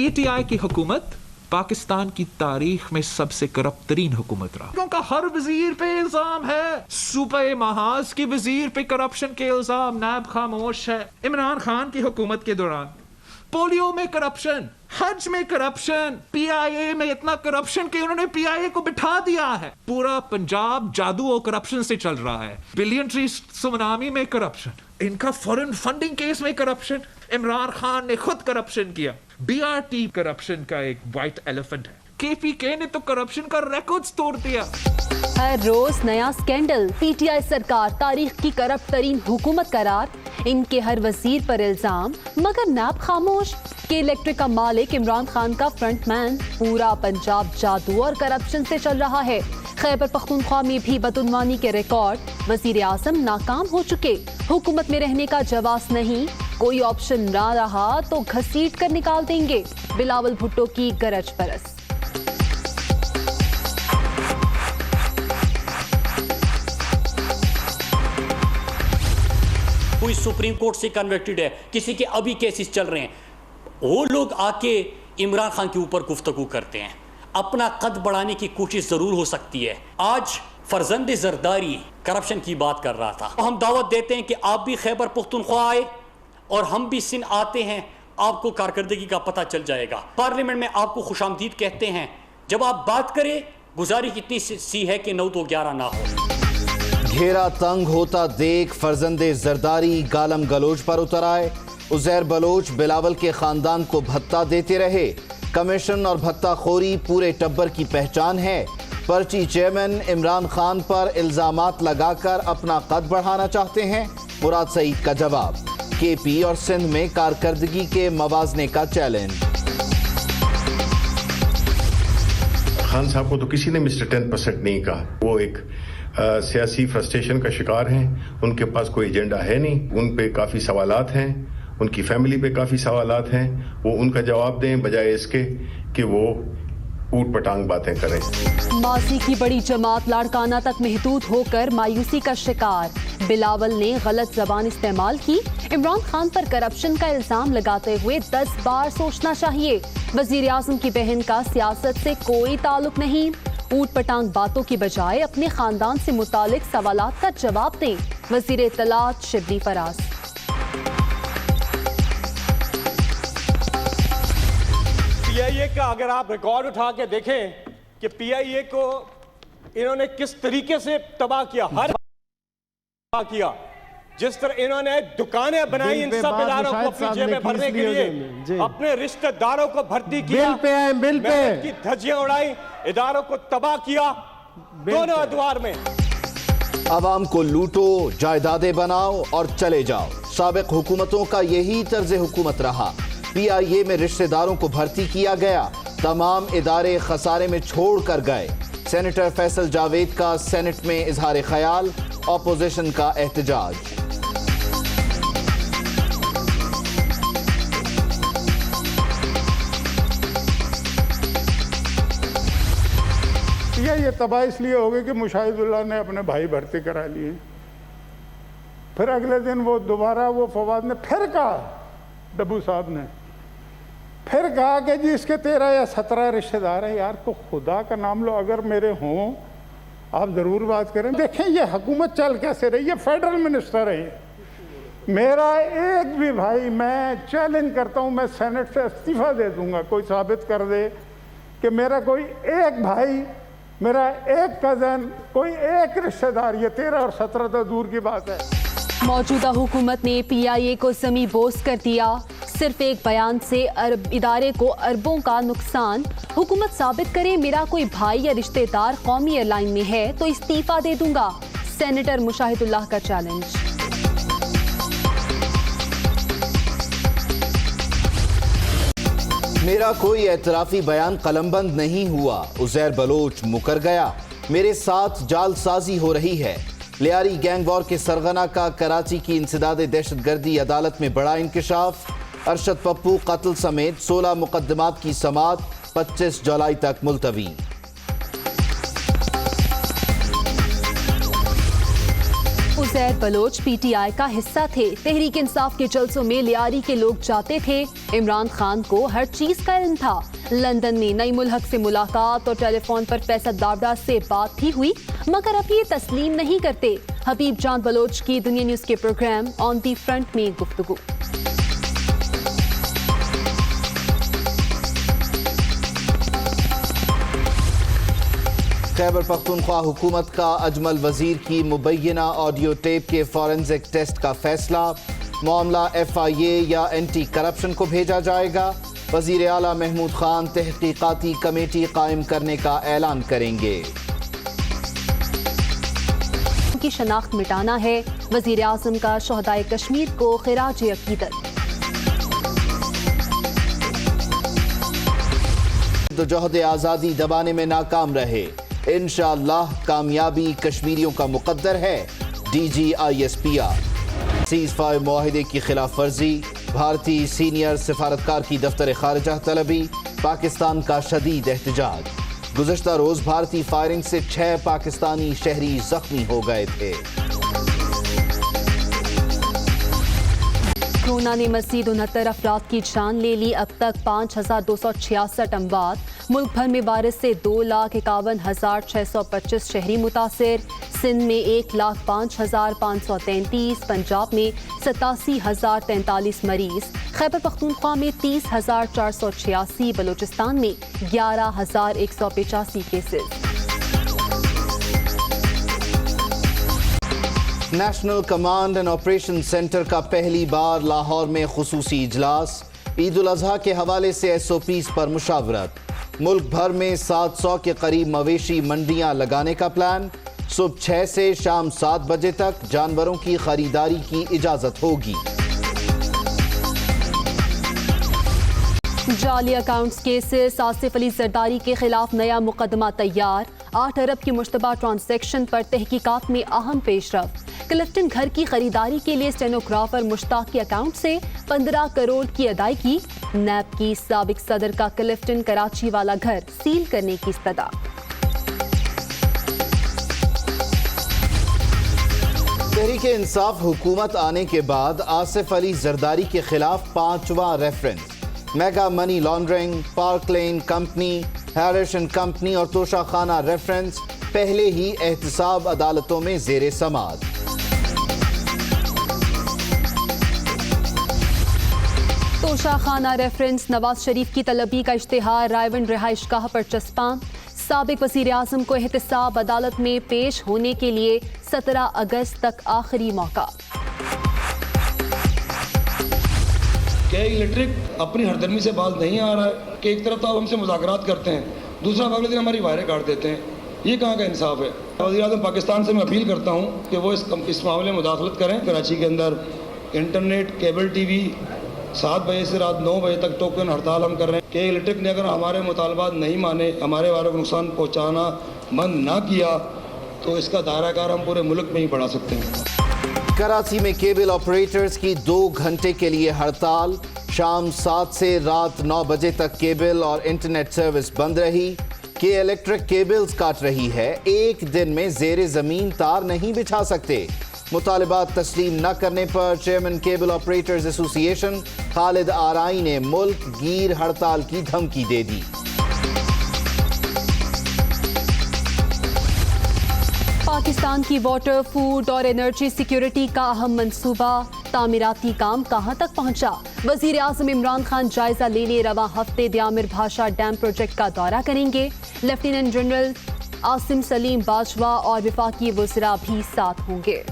PTI की हुकूमत पाकिस्तान की तारीख में सबसे करप्ट तरीन हुकूमत रहा, क्योंकि हर वजीर पे इल्जाम है। सूबे महाज की वजीर पे करप्शन के इल्जाम, नायब खामोश है। इमरान खान की हुकूमत के दौरान पोलियो में करप्शन, हज में करप्शन, PIA में इतना करप्शन कि उन्होंने PIA को बिठा दिया है। पूरा पंजाब जादू और करप्शन से चल रहा है। बिलियनरी सुनामी में करप्शन, इनका फॉरेन फंडिंग केस में करप्शन, इमरान खान ने खुद करप्शन किया। BRT करप्शन का एक व्हाइट एलिफेंट है। KPK ने तो करप्शन का रिकॉर्ड्स तोड़ दिया। हर रोज नया स्कैंडल, PTI सरकार तारीख की करप्ट तरीन हुकूमत करार, इनके हर वजीर पर इल्जाम, मगर नाब खामोश। के इलेक्ट्रिक का मालिक इमरान खान का फ्रंटमैन, पूरा पंजाब जादू और करप्शन से चल रहा है। खैबर पख्तूनख्वा में भी बदउनवानी के रिकॉर्ड, वजीर आजम नाकाम हो चुके। हुकूमत में रहने का जवाब नहीं, कोई ऑप्शन ना रहा तो घसीट कर निकाल देंगे। बिलावल भुट्टो की गरज परस। कोई सुप्रीम कोर्ट से कन्विक्टेड है, किसी के अभी केसेस चल रहे हैं, वो लोग आके इमरान खान के ऊपर गुफ्तगू करते हैं। अपना कद बढ़ाने की कोशिश जरूर हो सकती है। आज फरजंद जरदारी करप्शन की बात कर रहा था। हम दावत देते हैं कि आप भी खैबर पख्तूनख्वा आए और हम भी सिंध आते हैं, आपको कारकर्दगी का पता चल जाएगा। पार्लियामेंट में आपको खुशामदीद कहते हैं। जब आप बात करें, गुजारिश इतनी सी है कि 9 तो 11 ना हो। घेरा तंग होता देख फरजंदे जरदारी गालम गलोच पर उतर आए। उजैर बलोच बिलावल के खानदान को भत्ता देते रहे। कमीशन और भत्ता खोरी पूरे टब्बर की पहचान है। पर्ची चेयरमैन इमरान खान पर इल्जामात लगाकर अपना कद बढ़ाना चाहते हैं। मुराद सईद का जवाब, KP और सिंध में कारकर्दगी के मवाजने का चैलेंज। खान साहब को तो किसी ने मिस्टर 10% नहीं कहा। वो एक सियासी फ्रस्ट्रेशन का शिकार हैं। उनके पास कोई एजेंडा है नहीं। उन पे काफ़ी सवालात हैं, उनकी फैमिली पे काफ़ी सवालात हैं। वो उनका जवाब दें बजाय इसके कि वो ऊट पटांग बातें करें। माजी की बड़ी जमात लाड़काना तक महदूद होकर मायूसी का शिकार। बिलावल ने गलत जबान इस्तेमाल की। इमरान खान पर करप्शन का इल्जाम लगाते हुए 10 बार सोचना चाहिए। वजीर आजम की बहन का सियासत से कोई ताल्लुक नहीं। ऊट पटांग बातों की बजाय अपने खानदान से मुतालिक सवालात का जवाब दें। वजीर इत्तलात शिबली फराज। PIA का अगर आप रिकॉर्ड उठा के देखें कि PIA को इन्होंने किस तरीके से तबाह किया, हर तबाह किया। जिस तरह इन्होंने दुकानें बनाई इन सब इदारों को अपनी जेबें भरने के लिए, अपने रिश्तेदारों को भर्ती किया, बिल पे की धज्जियां उड़ाई, इदारों को तबाह किया दोनों अदवार में। आवाम को लूटो, जायदादें बनाओ और चले जाओ। साबिक हुकूमतों का यही तर्ज हुकूमत रहा। PIA में रिश्तेदारों को भर्ती किया गया, तमाम इदारे खसारे में छोड़ कर गए। सेनेटर फैसल जावेद का सेनेट में इजहार ख्याल, ऑपोजिशन का एहतजाज। ये तबाह इसलिए हो गई कि मुशाहिदुल्लाह ने अपने भाई भर्ती करा लिए। फिर अगले दिन वो दोबारा वो फवाद ने फिर कहा, डब्बू साहब ने फिर कहा कि जी इसके 13 या 17 रिश्तेदार हैं। यार तो खुदा का नाम लो, अगर मेरे हों आप ज़रूर बात करें। देखें ये हुकूमत चल कैसे रही है, फेडरल मिनिस्टर है। मेरा एक भी भाई, मैं चैलेंज करता हूँ, मैं सेनेट से इस्तीफ़ा दे दूंगा, कोई साबित कर दे कि मेरा कोई एक भाई, मेरा एक कज़न, कोई एक रिश्तेदार, ये 13 और 17 तो दूर की बात है। मौजूदा हुकूमत ने PIA को ज़मीं बोस कर दिया। सिर्फ एक बयान से इदारे को अरबों का नुकसान। हुकूमत साबित करे मेरा कोई भाई या रिश्तेदार कौमी एयरलाइन में है तो इस्तीफा दे दूंगा। सेनेटर मुशाहिदुल्लाह का चैलेंज। मेरा कोई एतराफ़ी बयान कलमबंद नहीं हुआ। उजैर बलोच मुकर गया। मेरे साथ जालसाजी हो रही है। लियारी गैंग वॉर के सरगना का कराची की इंसदादे दहशतगर्दी अदालत में बड़ा इंकशाफ। अरशद पप्पू कत्ल समेत 16 मुकदमात की समाअत 25 जुलाई तक मुलतवी। उज़ैर बलोच PTI का हिस्सा थे। तहरीक इंसाफ के जलसों में लियारी के लोग जाते थे। इमरान खान को हर चीज का इल्म था। लंदन में नईम उल हक से मुलाकात और टेलीफोन पर फैसल दावड़ा से बात भी हुई, मगर अब ये तस्लीम नहीं करते। हबीब जान बलोच की दुनिया न्यूज के प्रोग्राम ऑन दी फ्रंट में गुफ्तगू। खैबर पख्तूनख्वा हुकूमत का अजमल वजीर की मुबैना ऑडियो टेप के फॉरेंसिक टेस्ट का फैसला। मामला FIA या एंटी करप्शन को भेजा जाएगा। वजीर आला महमूद खान तहकीकाती कमेटी कायम करने का ऐलान करेंगे। की शनाख्त मिटाना है। वजीर आज़म का शहदाए कश्मीर को खिराज अकीदत। जद्दोजहद आज़ादी दबाने में नाकाम रहे, इंशाअल्लाह कामयाबी कश्मीरियों का मुकद्दर है। DG ISPR। सीज़ फायर मुआहिदे की खिलाफ वर्जी, भारतीय सीनियर सिफारतकार की दफ्तर खारिजा तलबी, पाकिस्तान का शदीद एहतजाज। गुज़श्ता रोज भारतीय फायरिंग से 6 पाकिस्तानी शहरी जख्मी हो गए थे। कोरोना ने मज़ीद 69 अफराद की जान ले ली। अब तक 5266 अमवात। मुल्क भर में वायरस से 2,51,625 शहरी मुतासिर। सिंध में 1,05,533, पंजाब में 87,043 मरीज, खैबर पख्तूनख्वा में 30,486, बलूचिस्तान में 11,185 cases. National command and operation centre का पहली बार लाहौर में खुसूसी इजलास। ईद उल अजहा के हवाले से SOPs पर मुशावरत। मुल्क भर में 700 के करीब मवेशी मंडियां लगाने का प्लान। सुबह 6 से शाम 7 बजे तक जानवरों की खरीदारी की इजाजत होगी। जाली अकाउंट्स केसेस। आसिफ अली जरदारी के खिलाफ नया मुकदमा तैयार। 8 अरब की मुश्तबा ट्रांजैक्शन पर तहकीकात में अहम पेशरफ्त। क्लिफ्टन घर की खरीदारी के लिए स्टेनोग्राफर मुश्ताक के अकाउंट से 15 करोड़ की अदायगी। नैब की साबिक सदर का क्लिफ्टन कराची वाला घर सील करने की इस्तदा। तहरीक इंसाफ हुकूमत आने के बाद आसिफ अली जरदारी के खिलाफ 5वां reference. Mega money laundering, park lane company, Harris and company और तोशाखाना रेफरेंस पहले ही एहतसाब अदालतों में जेर समाअत। तोशाखाना रेफरेंस। नवाज शरीफ की तलबी का इश्तिहार रायवन रिहाइशगाह पर चस्पा। साबिक वज़ीर आज़म को एहतसाब अदालत में पेश होने के लिए 17 अगस्त तक आखिरी मौका। क्या इलेक्ट्रिक अपनी हरदर्मी से बात नहीं आ रहा है कि एक तरफ तो आप हमसे मुज़ाकरात करते हैं, दूसरा अगले दिन हमारी वायरें काट देते हैं। ये कहाँ का इंसाफ है? वज़ीर आज़म पाकिस्तान से मैं अपील करता हूँ कि वो इस मामले में मुदाखलत करें। कराची के अंदर इंटरनेट, केबल TV 7 बजे से रात 9 बजे तक टोकन हड़ताल हम कर रहे हैं कि इलेक्ट्रिक ने अगर हमारे मुतालबात नहीं माने, हमारे वालों को नुकसान पहुँचाना बंद ना किया तो इसका दायरा कार हम पूरे मुल्क में ही बढ़ा सकते हैं। कराची में केबल ऑपरेटर्स की 2 घंटे के लिए हड़ताल। शाम 7 से रात 9 बजे तक केबल और इंटरनेट सर्विस बंद रही। के इलेक्ट्रिक केबल्स काट रही है, एक दिन में जेर जमीन तार नहीं बिछा सकते। मुतालिबात तस्लीम न करने पर chairman cable operators association Khalid Arai ने मुल्क गीर हड़ताल की धमकी दे दी। पाकिस्तान की वाटर, फूड और एनर्जी सिक्योरिटी का अहम मंसूबा। तामीराती काम कहां तक पहुंचा? वजीर आजम इमरान खान जायजा लेने रवा हफ्ते दियामिर भाषा डैम प्रोजेक्ट का दौरा करेंगे। लेफ्टिनेंट जनरल आसिम सलीम बाजवा और वफाकी वज़रा भी साथ होंगे।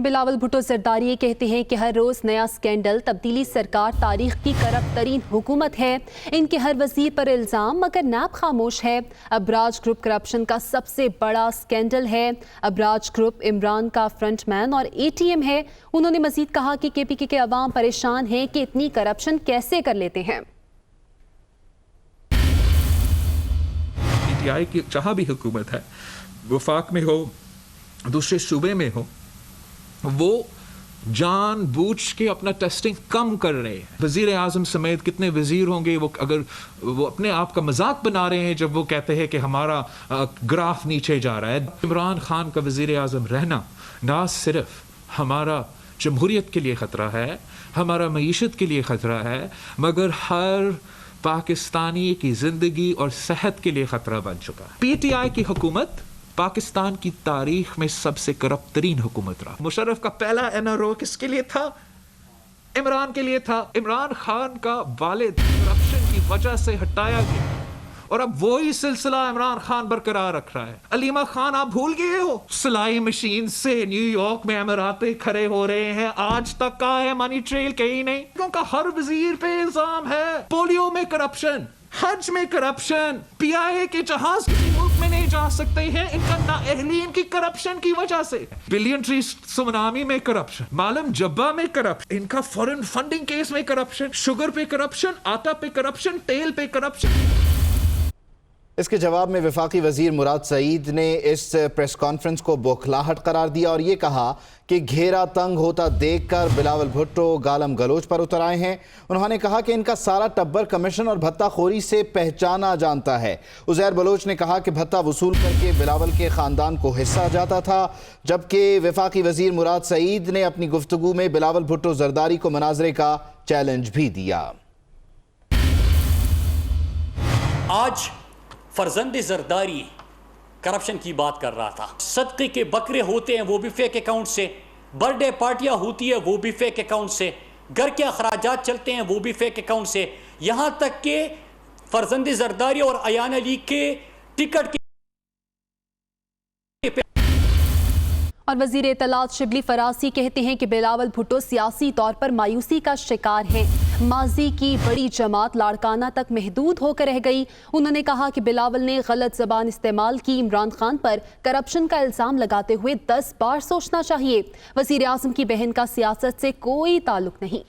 बिलावल भुट्टो जरदारी कहते हैं कि हर रोज नया स्कैंडल। तब्दीली सरकार तारीख की करप्ट तरीन हुकूमत है। इनके हर वजीर पर इल्जाम, मगर नैब खामोश है। अबराज ग्रुप करप्शन का सबसे बड़ा स्कैंडल है। अबराज ग्रुप इमरान का फ्रंटमैन और ATM है। उन्होंने मजीद कहा कि KPK के अवाम परेशान हैं कि इतनी करप्शन कैसे कर लेते हैं। PTI की जहाँ भी हुकूमत है, वफाक में हो, दूसरे सूबे में हो, वो जान बूझ के अपना टेस्टिंग कम कर रहे हैं। वजीर आजम समेत कितने वजीर होंगे वो अगर वो अपने आप का मजाक बना रहे हैं जब वो कहते हैं कि हमारा ग्राफ नीचे जा रहा है। इमरान खान का वजीर आजम रहना ना सिर्फ हमारा जमहूरियत के लिए ख़तरा है, हमारा मईशत के लिए ख़तरा है, मगर हर पाकिस्तानी की ज़िंदगी और सेहत के लिए ख़तरा बन चुका है। PTI की हुकूमत पाकिस्तान की तारीख में सबसे करप्ट तरीन हुकूमत रहा। मुशर्रफ का पहला NRO किसके लिए था? इमरान के लिए था। इमरान खान का वालिद करप्शन की वजह से हटाया गया और अब वही सिलसिला इमरान खान बरकरार रख रहा है। अलीमा खान आप भूल गए हो? सिलाई मशीन से न्यूयॉर्क में अमीराते खड़े हो रहे हैं, आज तक का है मनी ट्रेल कहीं नहीं, क्योंकि हर वजीर पे इल्जाम है। पोलियो में करप्शन, हज में करप्शन, PIA के जहाज किसी मुल्क में नहीं जा सकते हैं इनका नाअहलीन की करप्शन की वजह से। बिलियन ट्री सुनामी में करप्शन, मालम जब्बा में करप्शन, इनका फॉरेन फंडिंग केस में करप्शन, शुगर पे करप्शन, आटा पे करप्शन, तेल पे करप्शन। इसके जवाब में वफाकी वजीर मुराद सईद ने इस प्रेस कॉन्फ्रेंस को बौखलाहट करार दिया और ये कहा कि घेरा तंग होता देखकर बिलावल भुट्टो गालम गलोच पर उतर आए हैं। उन्होंने कहा कि इनका सारा टब्बर कमीशन और भत्ताखोरी से पहचाना जानता है। उज़ैर बलोच ने कहा कि भत्ता वसूल करके बिलावल के ख़ानदान को हिस्सा जाता था, जबकि वफाकी वजीर मुराद सईद ने अपनी गुफ्तगू में बिलावल भुट्टो जरदारी को मनाजरे का चैलेंज भी दिया। आज फरजंद जरदारी करप्शन की बात कर रहा था। सदक़े के बकरे होते हैं वो भी फेक अकाउंट से, बर्थडे पार्टियां होती है वो भी फेक अकाउंट से, घर के अखराजात चलते हैं वो भी फेक अकाउंट से, यहां तक कि फरजंद जरदारी और अयान अली के टिकट के और वजीर इत्तलात शिबली फरासी कहते हैं कि बिलावल भुट्टो सियासी तौर पर मायूसी का शिकार हैं। माजी की बड़ी जमात लाड़काना तक महदूद होकर रह गई। उन्होंने कहा कि बिलावल ने गलत ज़बान इस्तेमाल की। इमरान खान पर करप्शन का इल्ज़ाम लगाते हुए 10 बार सोचना चाहिए। वज़ीर आज़म की बहन का सियासत से कोई ताल्लुक नहीं।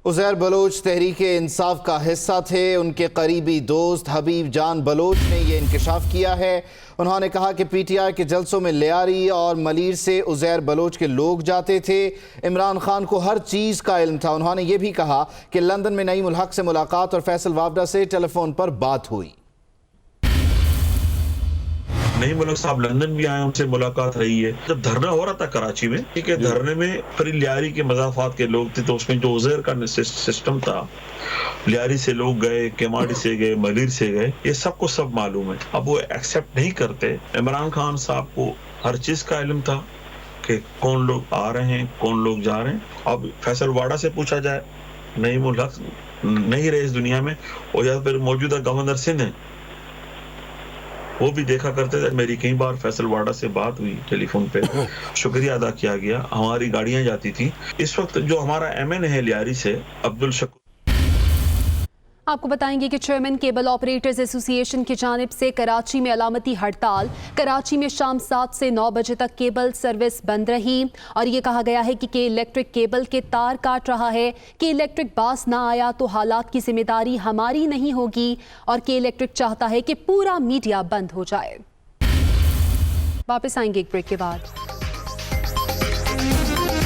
उज़ैर बलोच तहरीके इंसाफ का हिस्सा थे। उनके करीबी दोस्त हबीब जान बलोच ने यह इंकशाफ किया है। उन्होंने कहा कि PTI के जलसों में लियारी और मलीर से उज़ैर बलोच के लोग जाते थे। इमरान खान को हर चीज़ का इल्म था। उन्होंने ये भी कहा कि लंदन में नईम उल हक से मुलाकात और फैसल वावडा से टेलीफोन पर बात हुई। नईम उल हक साहब लंदन भी आए, उनसे मुलाकात रही है। जब धरना हो रहा था कराची में, ठीक है, धरने में फिर लियारी के मज़ाफात के लोग थे, तो उसमें जो उज़ैर का सिस्टम था, लियारी से लोग गए, केमाड़ी से गए, मलीर से गए, ये सबको सब मालूम है। अब वो एक्सेप्ट नहीं करते। इमरान खान साहब को हर चीज का इल्म था कि कौन लोग आ रहे हैं, कौन लोग जा रहे हैं। अब फैसल वाडा से पूछा जाए, नईम उल हक नहीं रहे इस दुनिया में, और या फिर मौजूदा गवर्नर सिंध है, वो भी देखा करते थे। मेरी कई बार फैसल वाडा से बात हुई टेलीफोन पे, शुक्रिया अदा किया गया। हमारी गाड़ियां जाती थी। इस वक्त जो हमारा MN है लियारी से, अब्दुल शकूर, आपको बताएंगे कि चेयरमैन केबल ऑपरेटर्स एसोसिएशन की जानिब से कराची में अलामती हड़ताल। कराची में शाम 7 से 9 बजे तक केबल सर्विस बंद रही और ये कहा गया है कि इलेक्ट्रिक केबल के तार काट रहा है। कि इलेक्ट्रिक बास ना आया तो हालात की जिम्मेदारी हमारी नहीं होगी और कि इलेक्ट्रिक चाहता है कि पूरा मीडिया बंद हो जाए। वापस आएंगे एक ब्रेक के बाद।